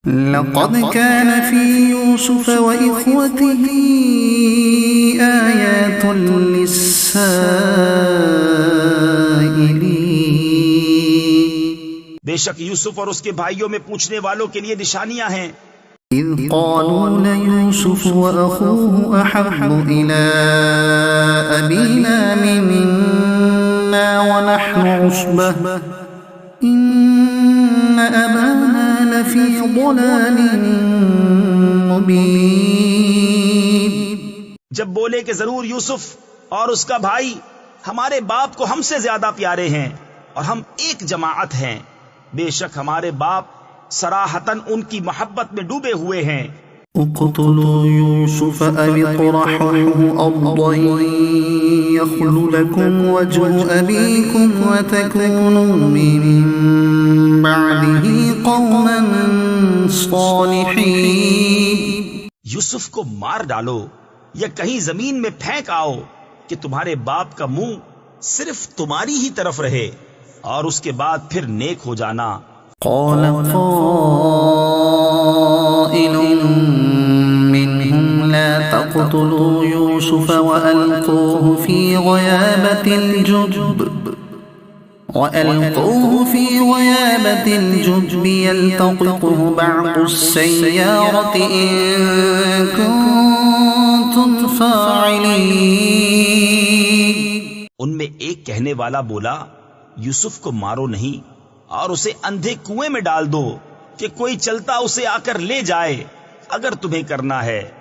لقد كان في يوسف وإخوته آيات للسائلين بے شک یوسف اور اس کے بھائیوں میں پوچھنے والوں کے لیے نشانیاں ہیں۔ إذ قالوا ليوسف وأخوه أحب إلى أبينا منا ونحن عصبة إن أبانا لفي ضلال مبين۔ جب بولے کہ ضرور یوسف اور اس کا بھائی ہمارے باپ کو ہم سے زیادہ پیارے ہیں اور ہم ایک جماعت ہیں، بے شک ہمارے باپ صراحتاً ان کی محبت میں ڈوبے ہوئے ہیں۔ اقتلوا يوسف أو اطرحوه أرضا يخل لكم وجه أبيكم وتكونوا من بعده قوما صالحين۔ یوسف کو مار ڈالو یا کہیں زمین میں پھینک آؤ کہ تمہارے باپ کا منہ صرف تمہاری ہی طرف رہے اور اس کے بعد پھر نیک ہو جانا۔ قال قائل منهم لا تقتلوا يوسف وألقوه في غيابة الجب يلتقطه بعض السيارة إن كنتم فاعلين۔ ان میں ایک کہنے والا بولا یوسف کو مارو نہیں اور اسے اندھے کنویں میں ڈال دو کہ کوئی چلتا اسے آ کر لے جائے اگر تمہیں کرنا ہے۔